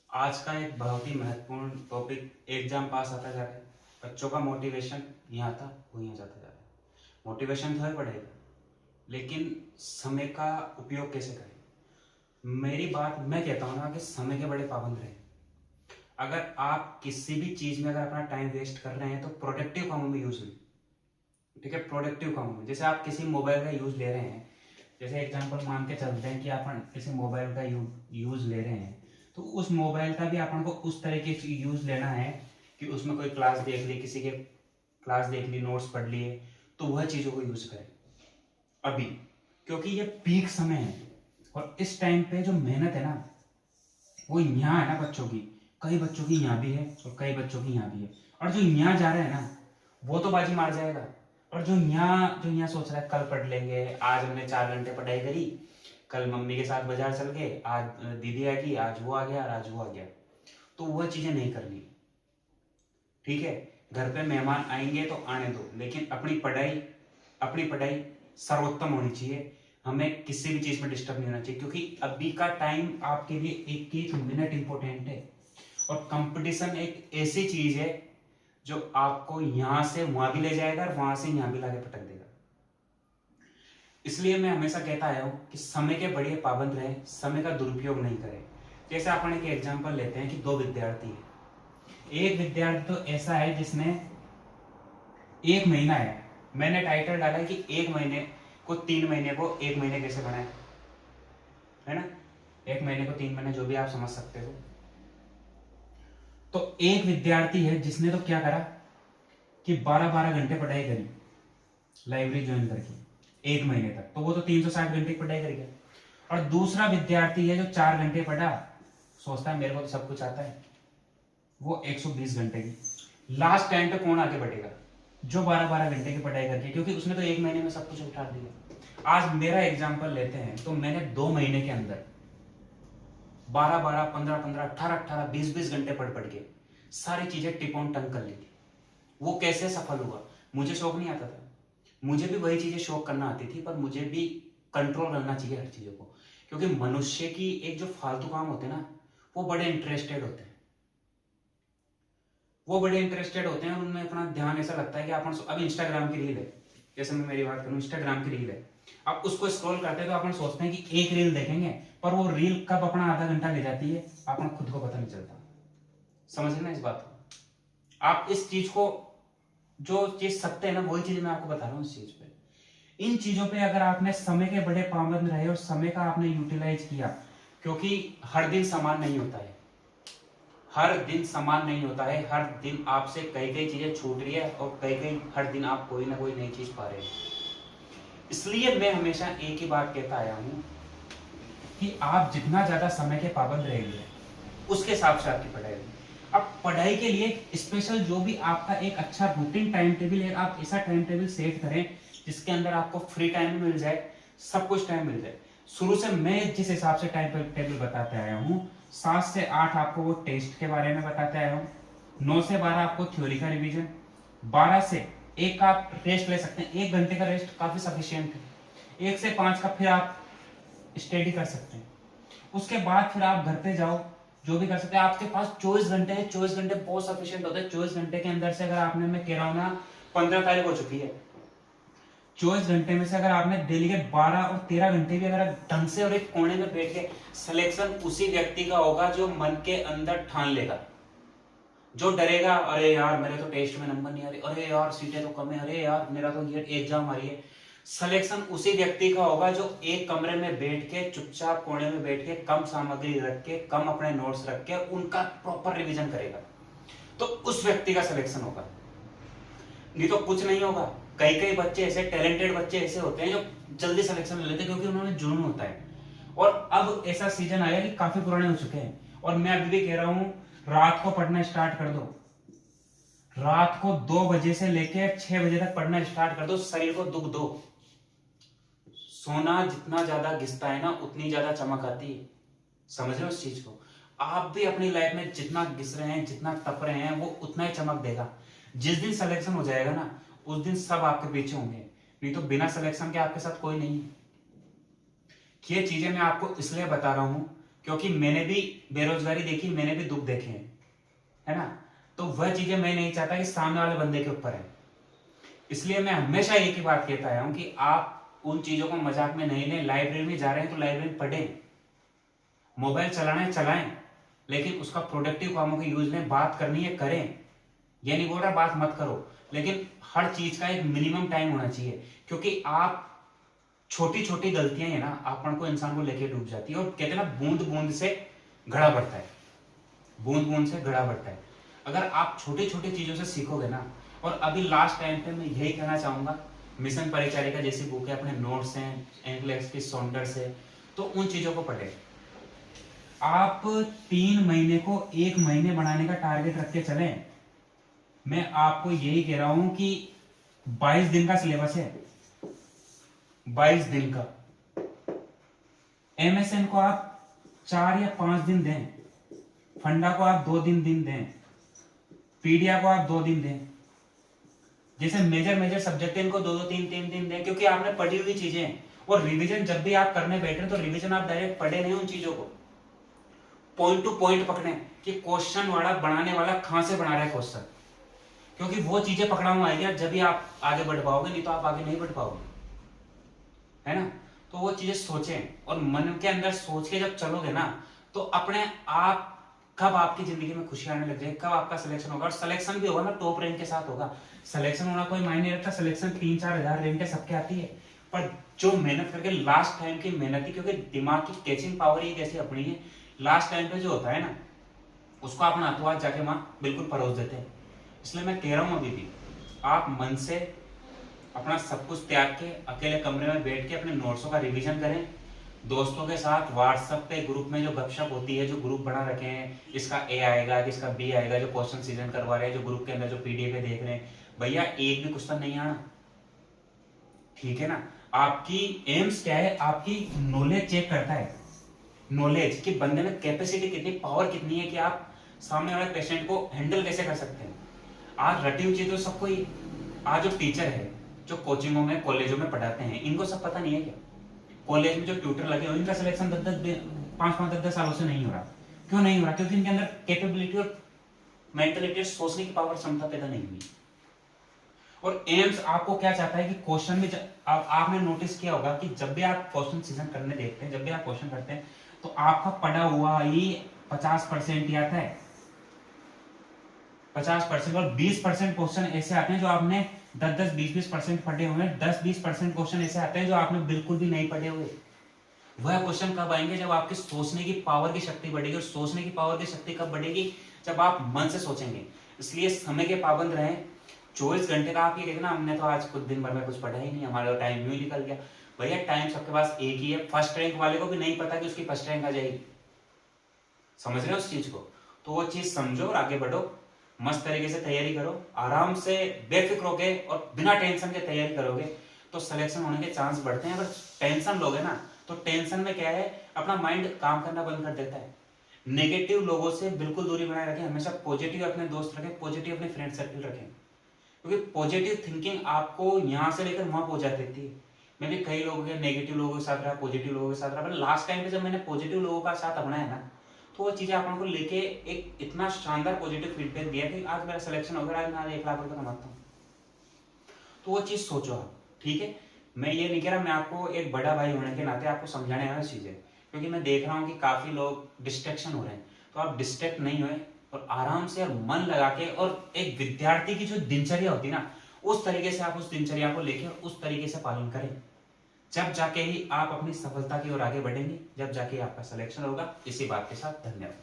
आज का एक बहुत ही महत्वपूर्ण टॉपिक एग्जाम पास आता जा रहा है। बच्चों का मोटिवेशन यहाँ था वो यहाँ जाता जा रहा है। मोटिवेशन तो है पढ़ेगा, लेकिन समय का उपयोग कैसे करें। मेरी बात मैं कहता हूँ ना कि समय के बड़े पाबंद रहे। अगर आप किसी भी चीज में अगर अपना टाइम वेस्ट कर रहे हैं तो प्रोडक्टिव कामों में यूज में, ठीक है, प्रोडक्टिव कामों में। जैसे आप किसी मोबाइल का यूज ले रहे हैं, जैसे एग्जांपल मान के चलते हैं कि अपन किसी मोबाइल का यूज ले रहे हैं, तो उस मोबाइल का भी अपन को उस तरीके से यूज लेना है कि उसमें कोई क्लास देख ली, किसी के क्लास देख ली, नोट्स पढ़ लिए, तो वह चीजों को यूज करें अभी, क्योंकि ये पीक समय है। और इस टाइम पे जो मेहनत है ना वो यहाँ है ना बच्चों की, कई बच्चों की यहाँ भी है और कई बच्चों की यहाँ भी है। और जो यहाँ जा रहे हैं ना वो तो बाजी मार जाएगा, और जो यहाँ सोच रहा है कल पढ़ लेंगे, आज हमने 4 घंटे पढ़ाई करी, कल मम्मी के साथ बाजार चल गए, आज दीदी आ गई, आज वो आ गया, आज वो आ गया, तो वह चीजें नहीं करनी। ठीक है, घर पे मेहमान आएंगे तो आने दो, लेकिन अपनी पढ़ाई सर्वोत्तम होनी चाहिए। हमें किसी भी चीज में डिस्टर्ब नहीं होना चाहिए, क्योंकि अभी का टाइम आपके लिए एक एक मिनट इंपॉर्टेंट है। और कंपटीशन एक ऐसी चीज है जो आपको यहां से वहां भी ले जाएगा और वहां से यहां भी लाके पटक देगा। इसलिए मैं हमेशा कहता आया हूं कि समय के बड़े पाबंद रहे, समय का दुरुपयोग नहीं करें। जैसे अपन एक एग्जांपल लेते हैं कि दो विद्यार्थी है। एक विद्यार्थी तो ऐसा है जिसने 1 महीना है, मैंने टाइटल डाला है कि 1 महीने को 3 महीने को 1 महीने कैसे बनाए, है ना। 1 महीने को 3 महीने, जो भी आप समझ सकते हो। तो एक विद्यार्थी है जिसने तो क्या करा कि 12-12 घंटे पढ़ाई करी, लाइब्रेरी ज्वाइन करके 1 महीने तक, तो वो तो 360 घंटे की पढ़ाई कर गया। और दूसरा विद्यार्थी है जो 4 घंटे पढ़ा, सोचता है मेरे को तो सब कुछ आता है, वो 120 घंटे की। लास्ट टाइम पे कौन आगे बढ़ेगा? जो 12-12 घंटे की पढ़ाई करके, क्योंकि उसने तो 1 महीने में सब कुछ उठा दिया। आज मेरा एग्जाम्पल लेते हैं, तो मैंने 2 महीने के अंदर 12-12, 15-15, 18-18, 20-20 घंटे पढ़ के सारी चीजें टिप ऑन टंग कर ली थी। वो कैसे सफल हुआ? मुझे शौक नहीं आता था, मुझे भी वही चीजें शौक करना आती थी, पर मुझे भी कंट्रोल करना चाहिए हर चीजों को। क्योंकि मनुष्य की एक जो फालतू काम होते हैं ना, वो बड़े इंटरेस्टेड होते हैं, और उनमें अपना ध्यान ऐसा लगता है कि अपन अब इंस्टाग्राम की रील है, जैसे मैं मेरी बात करूं, इंस्टाग्राम की रील है, आप उसको स्क्रॉल करते हैं तो अपन सोचते हैं कि एक रील देखेंगे, पर वो रील कब अपना आधा घंटा ले जाती है अपन खुद को पता नहीं चलता। समझ ना इस बात को। आप इस चीज को, जो चीज सत्य है ना वही चीज मैं आपको बता रहा हूँ। इस चीज पे, इन चीजों पे अगर आपने समय के बड़े पाबंद रहे और समय का आपने यूटिलाइज किया, क्योंकि हर दिन समान नहीं होता है, हर दिन समान नहीं होता है, हर दिन आपसे कई कई चीजें छूट रही है और कई कई हर दिन आप कोई ना कोई नई चीज पा रहे हैं। इसलिए मैं हमेशा एक ही बात कहता आया हूं कि आप जितना ज्यादा समय के पाबंद रहेंगे उसके हिसाब से आपकी पढ़ाई होगी। अब पढ़ाई के लिए स्पेशल जो भी आपका एक अच्छा रूटीन टाइम टेबल है, आप ऐसा टाइम टेबल सेट करें जिसके अंदर आपको फ्री टाइम भी मिल जाए, सब कुछ टाइम मिल जाए। शुरू से मैं जिस हिसाब से टाइम टेबल बताते आया हूँ, 7 से 8 आपको वो टेस्ट के बारे में बताते आया हूँ, 9 से 12 आपको थ्योरी का रिवीजन, 12 से 1 आप रेस्ट ले सकते हैं, 1 घंटे का रेस्ट काफी सफिशियंट है। 1 से 5 का फिर आप स्टडी कर सकते हैं। उसके बाद फिर आप घर पे जाओ, जो भी कर सकते हैं। आपके पास 24 घंटे है, 24 घंटे बहुत सफिशियंट होते हैं। 24 घंटे के अंदर से अगर आपने, मैं कह रहा हूं ना, 15 तारीख हो चुकी है, 24 घंटे में से अगर आपने डेली के 12 और 13 घंटे भी अगर ढंग से और एक कोने में बैठ के, सिलेक्शन उसी व्यक्ति का होगा जो मन के अंदर ठान लेगा। जो डरेगा, अरे यार मेरे तो टेस्ट में नंबर नहीं आ रहे, अरे यार सीटें तो कम है, अरे यार मेरा तो ये एग्जाम आ रही है, सिलेक्शन उसी व्यक्ति का होगा जो एक कमरे में बैठ के, चुपचाप कोने में बैठ के, कम सामग्री रख के, कम अपने नोट्स रख के उनका प्रॉपर रिवीजन करेगा, तो उस व्यक्ति का सिलेक्शन होगा। नहीं तो कुछ नहीं होगा। कई कई बच्चे ऐसे, टैलेंटेड बच्चे ऐसे होते हैं जो जल्दी सिलेक्शन ले लेते हैं, क्योंकि उन्होंने जुनून होता है। और अब ऐसा सीजन आया कि काफी पुराने हो चुके हैं, और मैं अभी भी कह रहा हूं, रात को पढ़ना स्टार्ट कर दो, रात को 2 बजे से लेकर 6 बजे तक पढ़ना स्टार्ट कर दो, शरीर को दुख दो। सोना जितना ज्यादा घिसता है ना, उतनी ज्यादा चमक आती है। समझ रहे हो इस चीज को? आप भी अपनी लाइफ में जितना घिस रहे हैं, जितना तप रहे हैं, वो उतना ही चमक देगा। जिस दिन सिलेक्शन हो जाएगा ना, उस दिन सब आपके पीछे होंगे, नहीं तो बिना सिलेक्शन के आपके साथ कोई नहीं है। ये चीजें मैं आपको इसलिए बता रहा हूं क्योंकि मैंने भी बेरोजगारी देखी, मैंने भी दुख देखे हैं, है ना। तो वह चीजें मैं नहीं चाहता कि सामने वाले बंदे के ऊपर है। इसलिए मैं हमेशा एक ही बात कहता आया हूं कि आप उन चीजों को मजाक में नहीं लें। लाइब्रेरी में जा रहे हैं तो लाइब्रेरी में पढ़ें, मोबाइल चलाना है चलाएं, लेकिन उसका प्रोडक्टिव कामों के यूज लें। बात करनी है करें, ये नहीं बोल रहा बात मत करो, लेकिन हर चीज का एक मिनिमम टाइम होना चाहिए। क्योंकि आप छोटी छोटी गलतियां है ना, अपन को इंसान को लेके डूब जाती है। और कहते हैं ना, बूंद बूंद से घड़ा बढ़ता है, बूंद बूंद से घड़ा बढ़ता है। अगर आप छोटी छोटी चीजों से सीखोगे ना, और अभी लास्ट टाइम पे मैं यही कहना चाहूंगा, मिशन परिचारिका जैसी बुक है, अपने नोट्स हैं, एंकलेक्स की सॉन्डर्स है, तो उन चीजों को पढ़े। आप 3 महीने को 1 महीने बनाने का टारगेट रख के चलें। मैं आपको यही कह रहा हूं कि 22 दिन का सिलेबस है, 22 दिन का। एमएसएन को आप 4 या 5 दिन दें, फंडा को आप 2 दिन दें, पीडिया को आप 2 दिन दें। जैसे मेजर सब्जेक्ट है इनको 2-2 3-3 दिन दें, क्योंकि आपने पढ़ी हुई चीजें हैं। और रिवीजन जब भी आप करने बैठे तो रिवीजन आप डायरेक्ट पढ़े नहीं, उन चीजों को पॉइंट टू पॉइंट पकड़े कि क्वेश्चन वाला बनाने वाला कहां से बना रहा है क्वेश्चन, क्योंकि वो चीजें पकड़ा हुआ आएगी जब भी आप आगे बढ़ पाओगे, नहीं तो आप आगे नहीं बढ़ पाओगे, है ना। तो वो चीजें सोचें, और मन के अंदर सोच के जब चलोगे ना, तो अपने आप कब आपकी जिंदगी में खुशी आने लग जाएगी, कब आपका सिलेक्शन होगा। और सिलेक्शन भी होगा ना, टॉप रैंक के साथ होगा। सिलेक्शन होना कोई मायने नहीं रखता, सिलेक्शन 3-4 हजार रैंक के सबके आती है, पर जो मेहनत करके लास्ट टाइम की मेहनत ही, क्योंकि दिमाग की कैचिंग पावर ही कैसी अपनी है, लास्ट टाइम पे जो होता है ना, उसको अपन हाथों हाथ जाके वहां बिल्कुल परोस देते हैं। इसलिए मैं कह रहा हूं अभी भी, आप मन से अपना सब कुछ त्याग के अकेले कमरे में बैठ के अपने नोट्सों का रिवीजन करें। दोस्तों के साथ व्हाट्सएप पे ग्रुप में जो गपशप होती है, जो ग्रुप बना रखे हैं, इसका ए आएगा, किसका बी आएगा, जो क्वेश्चन सीजन करवा रहे हैं, जो ग्रुप के अंदर जो पीडीएफ देख रहे हैं, भैया एक भी क्वेश्चन नहीं आना, ठीक है ना। आपकी एम्स क्या है, आपकी नॉलेज चेक करता है, नॉलेज कि बंदे में कैपेसिटी कितनी, पावर कितनी है कि आप सामने वाले पेशेंट को हैंडल कैसे कर सकते हैं। आज रटी हुई चीज तो सबको ही, आज जो टीचर है, जो कोचिंगों में कॉलेजों में पढ़ाते हैं, इनको सब पता नहीं है क्या। कॉलेज में जो ट्यूटर लगे हुए, इनका सिलेक्शन 5-10 सालों से नहीं हो रहा। क्यों नहीं हो रहा? क्योंकि इनके अंदर कैपेबिलिटी और मेंटलिटी, सोचने की पावर, क्षमता पैदा नहीं हुई। और एम्स आपको क्या चाहता है कि क्वेश्चन में आपने नोटिस किया होगा कि जब भी आप क्वेश्चन सीजन करने देखते हैं, जब भी आप क्वेश्चन करते हैं, तो आपका पढ़ा हुआ ही 50% ही आता है, 50%। और 20% क्वेश्चन ऐसे आते हैं जो आपने 10-10, 20-20% पढ़े हुए हैं। 10-20% क्वेश्चन ऐसे आते हैं जो आपने बिल्कुल भी नहीं पढ़े हुए। वह क्वेश्चन कब आएंगे? जब आपकी सोचने की पावर की शक्ति बढ़ेगी। और सोचने की पावर की शक्ति कब बढ़ेगी? जब आप मन से सोचेंगे। इसलिए समय के पाबंद रहें। 24 घंटे का आप ये देखना, हमने तो आज कुछ दिन भर में कुछ पढ़ा ही नहीं, हमारा टाइम यूं ही निकल गया। भैया टाइम सबके पास एक ही है। फर्स्ट रैंक वाले को भी नहीं पता कि उसकी फर्स्ट रैंक आ जाएगी। समझ रहे हो उस चीज को? तो वो चीज समझो और आगे बढ़ो। मस्त तरीके से तैयारी करो, आराम से बेफिक्र होके और बिना टेंशन के तैयारी करोगे तो सिलेक्शन होने के चांस बढ़ते हैं। अगर टेंशन लोगे ना, तो टेंशन में क्या है, अपना माइंड काम करना बंद कर देता है। नेगेटिव लोगों से बिल्कुल दूरी बनाए रखें। हमेशा पॉजिटिव अपने दोस्त रखें, पॉजिटिव अपने फ्रेंड सर्कल रखें, क्योंकि पॉजिटिव थिंकिंग आपको यहाँ से लेकर वहां पहुंचा देती है। मैं भी कई लोगों के नेगेटिव लोगों के साथ रहा, पॉजिटिव लोगों के साथ रहा। लास्ट टाइम पे जब मैंने पॉजिटिव लोगों का साथ अपनाया ना, तो वो चीजें अपन को लेके एक इतना शानदार पॉजिटिव फीडबैक दिया कि आज मेरा सिलेक्शन हो गया, आज मैं 1 लाख रुपए कमाता हूँ। तो वो चीज सोचो आप, ठीक है। मैं ये नहीं कह रहा, मैं आपको एक बड़ा भाई होने के नाते आपको समझाने आया चीजें, क्योंकि मैं देख रहा हूँ कि काफी लोग डिस्ट्रैक्शन हो रहे हैं। तो आप डिस्ट्रैक्ट नहीं हुए और आराम से और मन लगा के, और एक विद्यार्थी की जो दिनचर्या होती है ना, उस तरीके से आप उस दिनचर्या को लेकर उस तरीके से पालन करें। जब जाके ही आप अपनी सफलता की ओर आगे बढ़ेंगे, जब जाके आपका सिलेक्शन होगा। इसी बात के साथ धन्यवाद।